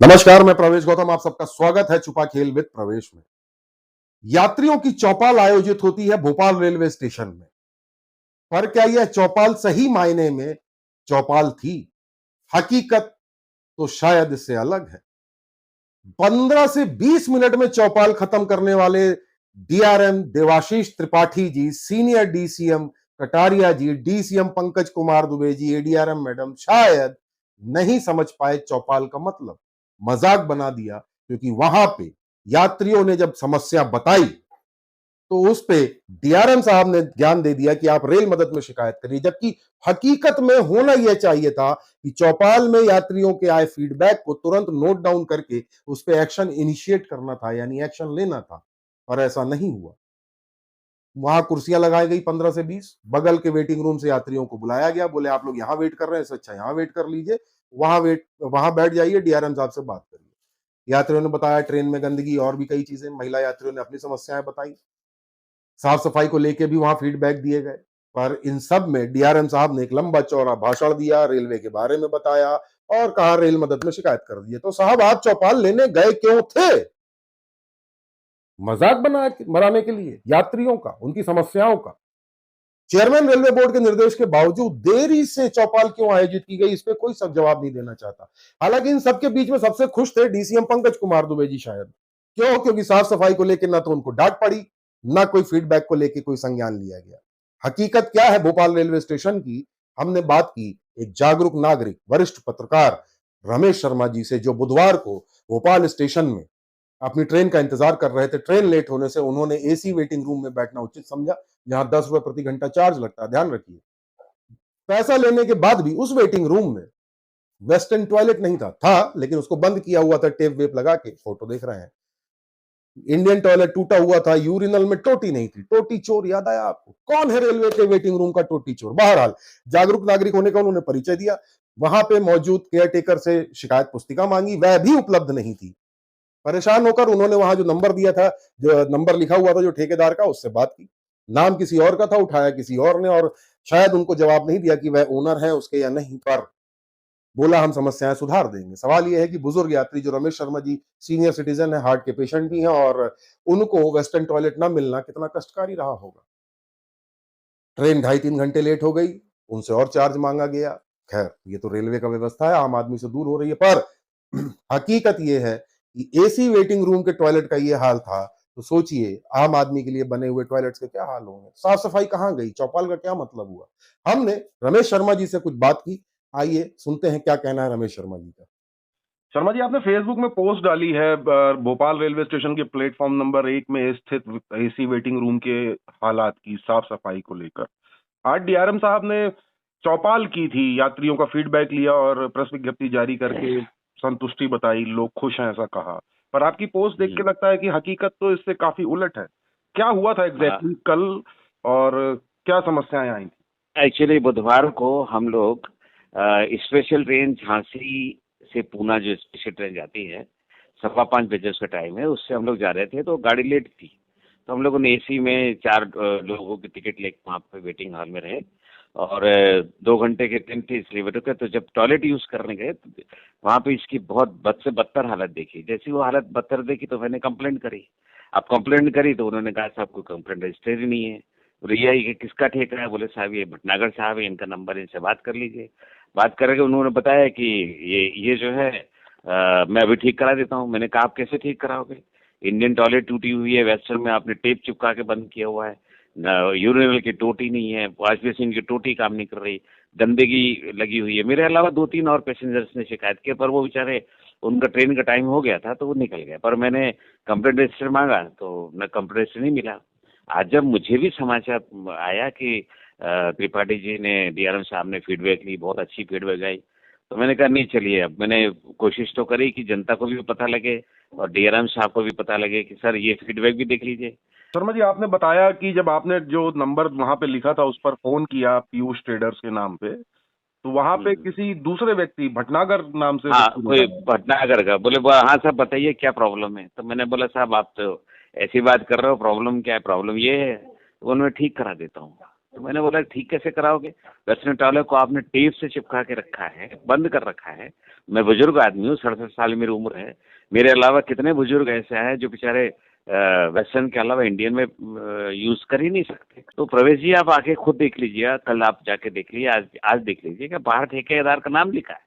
नमस्कार, मैं प्रवेश गौतम। आप सबका स्वागत है छुपा खेल विद प्रवेश में। यात्रियों की चौपाल आयोजित होती है भोपाल रेलवे स्टेशन में। पर क्या यह चौपाल सही मायने में चौपाल थी? हकीकत तो शायद इससे अलग है। 15 से 20 मिनट में चौपाल खत्म करने वाले DRM Debashish Tripathi ji, senior DCM Kataria जी, DCM Pankaj Kumar Dubey ji, ADRM madam शायद नहीं समझ पाए चौपाल का मतलब। मजाक बना दिया, क्योंकि वहां पे यात्रियों ने जब समस्या बताई तो उस पे डीआरएम साहब ने ज्ञान दे दिया कि आप रेल मदद में शिकायत करिए, जबकि हकीकत में होना यह चाहिए था कि चौपाल में यात्रियों के आए फीडबैक को तुरंत नोट डाउन करके उस पर एक्शन इनिशिएट करना था, यानी एक्शन लेना था। पर ऐसा नहीं हुआ। वहां कुर्सियां लगाई गई 15 से 20, बगल के वेटिंग रूम से यात्रियों को बुलाया गया, बोले आप लोग यहां वेट कर रहे हैं, अच्छा यहां वेट कर लीजिए, वहां बैठ जाइए, डीआरएम साहब से बात करिए। यात्रियों ने बताया ट्रेन में गंदगी और भी कई चीजें, महिला यात्रियों ने अपनी समस्याएं बताई, साफ सफाई को लेके भी वहां फीडबैक दिए गए। पर इन सब में डीआरएम साहब ने एक लंबा चौड़ा भाषण दिया, रेलवे के बारे में बताया और कहा रेल मदद में शिकायत कर दी। तो साहब आप चौपाल लेने गए क्यों थे? मजाक बनाने के लिए यात्रियों का, उनकी समस्याओं का? चेयरमैन रेलवे बोर्ड के निर्देश के बावजूद देरी से चौपाल क्यों आयोजित की गई, इस पे कोई सब जवाब नहीं देना चाहता। हालांकि इन सबके बीच में सबसे खुश थे डीसीएम पंकज कुमार दुबे जी शायद। क्यों? क्योंकि साफ सफाई को लेकर ना तो उनको डांट पड़ी, ना कोई फीडबैक को लेकर कोई संज्ञान लिया गया। हकीकत क्या है भोपाल रेलवे स्टेशन की? हमने बात की एक जागरूक नागरिक, वरिष्ठ पत्रकार रमेश शर्मा जी से, जो बुधवार को भोपाल स्टेशन में अपनी ट्रेन का इंतजार कर रहे थे। ट्रेन लेट होने से उन्होंने एसी वेटिंग रूम में बैठना उचित समझा, जहां 10 रुपए प्रति घंटा चार्ज लगता है, ध्यान रखिए। पैसा लेने के बाद भी उस वेटिंग रूम में वेस्टर्न टॉयलेट नहीं था, लेकिन उसको बंद किया हुआ था टेप वेप लगा के, फोटो देख रहे हैं। इंडियन टॉयलेट टूटा हुआ था, यूरिनल में टोटी नहीं थी। टोटी चोर याद आया आपको? कौन है रेलवे के वेटिंग रूम का टोटी चोर? बहरहाल जागरूक नागरिक होने का उन्होंने परिचय दिया। वहां पे मौजूद केयर टेकर से शिकायत पुस्तिका मांगी, वह भी उपलब्ध नहीं थी। परेशान होकर उन्होंने वहां जो नंबर दिया था, जो नंबर लिखा हुआ था जो ठेकेदार का, उससे बात की। नाम किसी और का था, उठाया किसी और ने, और शायद उनको जवाब नहीं दिया कि वह ओनर है उसके या नहीं, पर बोला हम समस्याएं सुधार देंगे। सवाल यह है कि बुजुर्ग यात्री जो रमेश शर्मा जी, सीनियर सिटीजन है, हार्ट के पेशेंट भी हैं, और उनको वेस्टर्न टॉयलेट ना मिलना कितना कष्टकारी रहा होगा। ट्रेन 2.5-3 घंटे लेट हो गई, उनसे और चार्ज मांगा गया। खैर, ये तो रेलवे का व्यवस्था है, आम आदमी से दूर हो रही है। पर हकीकत ये है कि एसी वेटिंग रूम के टॉयलेट का ये हाल था, तो सोचिए आम आदमी के लिए बने हुए टॉयलेट्स के क्या हाल होंगे। साफ सफाई कहां गई? चौपाल का क्या मतलब हुआ? हमने रमेश शर्मा जी से कुछ बात की। आइए सुनते हैं क्या कहना है रमेश शर्मा जी का। शर्मा जी, आपने फेसबुक में पोस्ट डाली है भोपाल रेलवे स्टेशन के प्लेटफॉर्म नंबर 1 में स्थित एसी वेटिंग रूम के हालात की साफ सफाई को लेकर। आज डीआरएम साहब ने चौपाल की थी, यात्रियों का फीडबैक लिया और प्रेस विज्ञप्ति जारी करके संतुष्टि बताई, लोग खुश हैं ऐसा कहा। पर आपकी पोस्ट देख के लगता है कि हकीकत तो इससे काफी उलट है। क्या हुआ था एग्जैक्टली कल और क्या समस्याएं आई थी? एक्चुअली बुधवार को हम लोग स्पेशल ट्रेन झांसी से पूना जो स्पेशल ट्रेन जाती है, 5:15 उसका टाइम है, उससे हम लोग जा रहे थे तो गाड़ी लेट थी। तो हम लोगों ने एसी में 4 लोगों की टिकट लेकर वहाँ पे वेटिंग हॉल में रहे और 2 घंटे की ट्रेन थी इसलिए वेट कर। तो जब टॉयलेट यूज़ करने गए तो वहाँ पे इसकी बहुत बद से बदतर हालत देखी। जैसी वो हालत बदतर देखी तो मैंने कंप्लेंट करी। अब कंप्लेंट करी तो उन्होंने कहा साहब कोई कंप्लेंट रजिस्टर ही नहीं है। रिया ये किसका ठेका है? बोले साहब ये भटनागर साहब है, इनका नंबर, इनसे बात कर लीजिए। बात करके उन्होंने बताया कि ये जो है मैं अभी ठीक करा देता हूँ। मैंने कहा आप कैसे ठीक कराओगे? इंडियन टॉयलेट टूटी हुई है, वेस्टर्न में आपने टेप चिपका के बंद किया हुआ है, यूरिनल की टोटी नहीं है, वॉश बेसिन की टोटी काम नहीं कर रही, गंदगी लगी हुई है। मेरे अलावा 2-3 और पैसेंजर्स ने शिकायत की, पर वो बेचारे, उनका ट्रेन का टाइम हो गया था तो वो निकल गए। पर मैंने कंप्लेंट रजिस्टर मांगा तो न कंप्लेंट रजिस्टर नहीं मिला। आज जब मुझे भी समाचार आया कि त्रिपाठी जी ने, डीआरएम साहब ने फीडबैक ली, बहुत अच्छी फीडबैक आई, तो मैंने कहा नहीं चलिए, अब मैंने कोशिश तो करी कि जनता को भी पता लगे और डीआरएम साहब को भी पता लगे कि सर ये फीडबैक भी देख लीजिए। शर्मा जी, आपने बताया कि जब आपने जो नंबर वहां पे लिखा था उस पर फोन किया पीयूष ट्रेडर्स के नाम पे, तो वहां पे किसी दूसरे व्यक्ति भटनागर नाम से हाँ, कोई भटनागर का। बोले हाँ साहब बताइए क्या प्रॉब्लम है? तो मैंने बोला साहब आप तो ऐसी बात कर रहे हो, प्रॉब्लम क्या है? प्रॉब्लम ये है। तो उन्होंने ठीक करा देता हूँ। तो मैंने बोला ठीक कैसे कराओगे? वेस्टर्न टॉयलेट को आपने टेप से चिपका के रखा है, बंद कर रखा है। मैं बुजुर्ग आदमी हूँ, 67 साल मेरी उम्र है। मेरे अलावा कितने बुजुर्ग ऐसे हैं जो बेचारे वेस्टर्न के अलावा इंडियन में यूज कर ही नहीं सकते। तो प्रवेश जी आप आके खुद देख लीजिएगा, कल आप जाके देख लीजिए, आज देख लीजिएगा, बाहर ठेकेदार का नाम लिखा है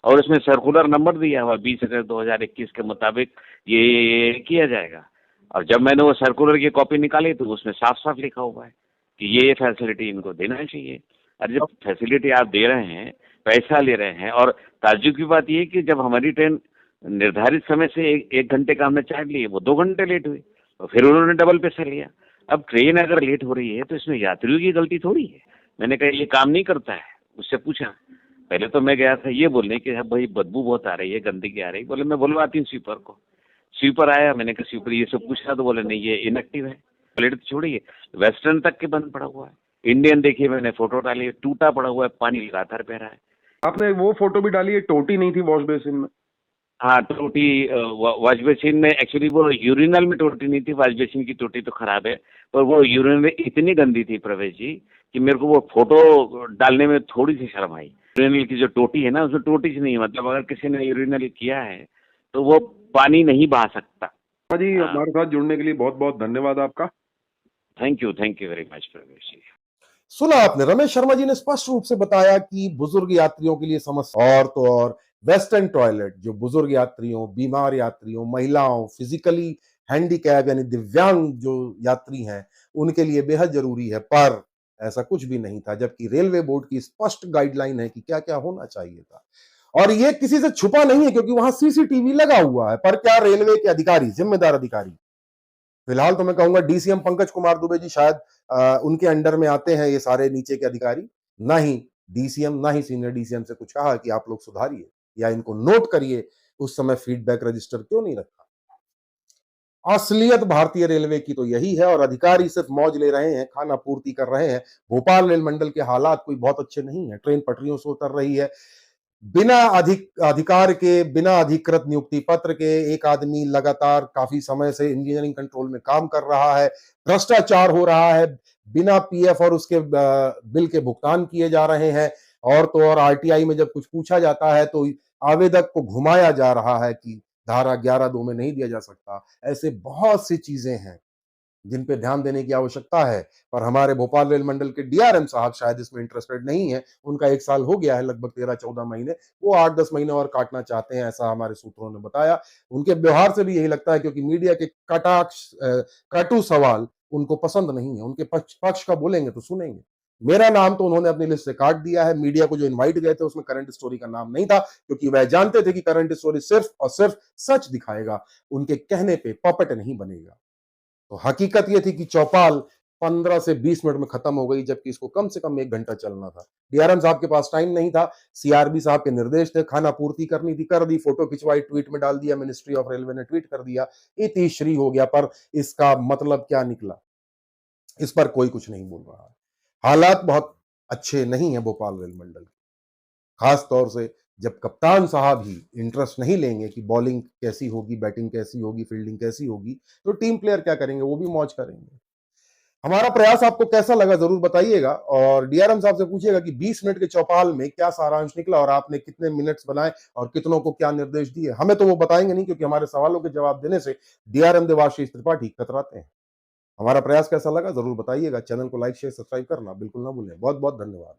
और उसमें सर्कुलर नंबर दिया हुआ 20/2021 के मुताबिक ये किया जाएगा। और जब मैंने वो सर्कुलर की कॉपी निकाली तो उसमें साफ साफ लिखा हुआ है कि ये फैसिलिटी इनको देना चाहिए। और जब फैसिलिटी आप दे रहे हैं, पैसा ले रहे हैं, और ताज्जुब की बात ये है कि जब हमारी ट्रेन निर्धारित समय से एक घंटे का हमने चार्ज लिए, वो 2 घंटे लेट हुई, तो फिर उन्होंने डबल पैसा लिया। अब ट्रेन अगर लेट हो रही है तो इसमें यात्रियों की गलती थोड़ी है। मैंने कहा ये काम नहीं करता है, उससे पूछा। पहले तो मैं गया था ये बोलने कि भाई बदबू बहुत आ रही है, गंदगी आ रही है। बोले मैं बुलवाती हूँ स्वीपर को। स्वीपर आया, मैंने कहा स्वीपर ये सब पूछा, तो बोले नहीं ये इनएक्टिव है। प्लेट तो छोड़िए, वेस्टर्न तक के बंद पड़ा हुआ है। इंडियन देखिए, मैंने फोटो डाली, टूटा पड़ा हुआ है, पानी लगातार बह रहा है। आपने वो फोटो भी डाली है, टोटी नहीं थी वॉश बेसिन में। हाँ, टोटी वॉश बेसिन में एक्चुअली वो यूरिनल में टोटी नहीं थी, वॉश बेसिन की टोटी तो खराब है, पर वो यूरिनल इतनी गंदी थी प्रवेश जी कि मेरे को वो फोटो डालने में थोड़ी सी शर्म आई। यूरिनल की जो टोटी है ना, उसमें टोटी से नहीं, मतलब अगर किसी ने यूरिनल किया है तो वो पानी नहीं बहा सकता। हाँ जी, हाँ। हमारे साथ जुड़ने के लिए बहुत बहुत धन्यवाद आपका। थैंक यू वेरी मच प्रवेश जी। सुना आपने, रमेश शर्मा जी ने स्पष्ट रूप से बताया कि बुजुर्ग यात्रियों के लिए समस्या, और तो और वेस्टर्न टॉयलेट जो बुजुर्ग यात्रियों, बीमार यात्रियों, महिलाओं, फिजिकली हैंडीकैप यानी दिव्यांग जो यात्री हैं, उनके लिए बेहद जरूरी है। पर ऐसा कुछ भी नहीं था, जबकि रेलवे बोर्ड की स्पष्ट गाइडलाइन है कि क्या क्या होना चाहिए था। और ये किसी से छुपा नहीं है, क्योंकि वहां सीसीटीवी लगा हुआ है। पर क्या रेलवे के अधिकारी, जिम्मेदार अधिकारी, फिलहाल तो मैं कहूंगा डीसीएम पंकज कुमार दुबे जी शायद उनके अंडर में आते हैं ये सारे नीचे के अधिकारी, ना ही डीसीएम, ना ही सीनियर डीसीएम से कुछ कहा कि आप लोग सुधारिए या इनको नोट करिए, उस समय फीडबैक रजिस्टर क्यों नहीं रखा। असलियत भारतीय रेलवे की तो यही है, और अधिकारी सिर्फ मौज ले रहे हैं, खाना पूर्ति कर रहे हैं। भोपाल रेल मंडल के हालात कोई बहुत अच्छे नहीं है। ट्रेन पटरियों से उतर रही है, बिना अधिकार के, बिना अधिकृत नियुक्ति पत्र के एक आदमी लगातार काफी समय से इंजीनियरिंग कंट्रोल में काम कर रहा है। भ्रष्टाचार हो रहा है, बिना पीएफ और उसके बिल के भुगतान किए जा रहे हैं। और तो और आरटीआई में जब कुछ पूछा जाता है तो आवेदक को घुमाया जा रहा है कि धारा 11(2) में नहीं दिया जा सकता। ऐसे बहुत सी चीजें हैं जिन पे ध्यान देने की आवश्यकता है। पर हमारे भोपाल रेल मंडल के डीआरएम साहब शायद इसमें इंटरेस्टेड नहीं है। उनका 1 साल हो गया है, लगभग 13-14 महीने, वो 8-10 महीने और काटना चाहते हैं, ऐसा हमारे सूत्रों ने बताया। उनके व्यवहार से भी यही लगता है, क्योंकि मीडिया के कटु सवाल उनको पसंद नहीं है। उनके पक्ष का बोलेंगे तो सुनेंगे। मेरा नाम तो उन्होंने अपनी लिस्ट से काट दिया है। मीडिया को जो इनवाइट गए थे उसमें करंट स्टोरी का नाम नहीं था, क्योंकि वह जानते थे कि करंट स्टोरी सिर्फ और सिर्फ सच दिखाएगा, उनके कहने पे पपट नहीं बनेगा। तो हकीकत ये थी कि चौपाल 15 से 20 मिनट में खत्म हो गई, जबकि इसको कम से कम 1 घंटा चलना था। डीआरएम साहब के पास टाइम नहीं था, सीआरबी साहब के निर्देश थे, खाना पूर्ति करनी थी, कर दी, फोटो खिंचवाई, ट्वीट में डाल दिया, मिनिस्ट्री ऑफ रेलवे ने ट्वीट कर दिया, इति श्री हो गया। पर इसका मतलब क्या निकला, इस पर कोई कुछ नहीं बोल रहा है। हालात बहुत अच्छे नहीं है भोपाल रेल मंडल के, खास तौर से जब कप्तान साहब ही इंटरेस्ट नहीं लेंगे कि बॉलिंग कैसी होगी, बैटिंग कैसी होगी, फील्डिंग कैसी होगी, तो टीम प्लेयर क्या करेंगे, वो भी मौज करेंगे। हमारा प्रयास आपको कैसा लगा जरूर बताइएगा, और डीआरएम साहब से पूछिएगा कि 20 मिनट के चौपाल में क्या सारांश निकला और आपने कितने मिनट्स बनाए और कितनों को क्या निर्देश दिए। हमें तो वो बताएंगे नहीं, क्योंकि हमारे सवालों के जवाब देने से डीआरएम देवाशीष त्रिपाठी कतराते हैं। हमारा प्रयास कैसा लगा जरूर बताइएगा। चैनल को लाइक शेयर सब्सक्राइब करना बिल्कुल ना भूलें। बहुत बहुत धन्यवाद।